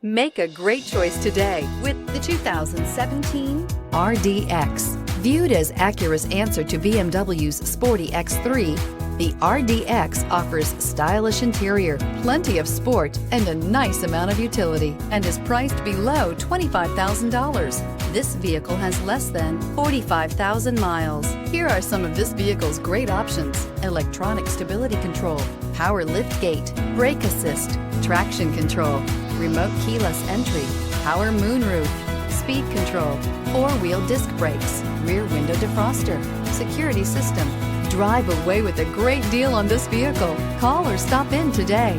Make a great choice today with the 2017 RDX. Viewed as Acura's answer to BMW's sporty X3, the RDX offers stylish interior, plenty of sport, and a nice amount of utility, and is priced below $25,000. This vehicle has less than 45,000 miles. Here are some of this vehicle's great options: electronic stability control, power liftgate, brake assist, traction control, remote keyless entry, power moonroof, speed control, four-wheel disc brakes, rear window defroster, security system. Drive away with a great deal on this vehicle. Call or stop in today.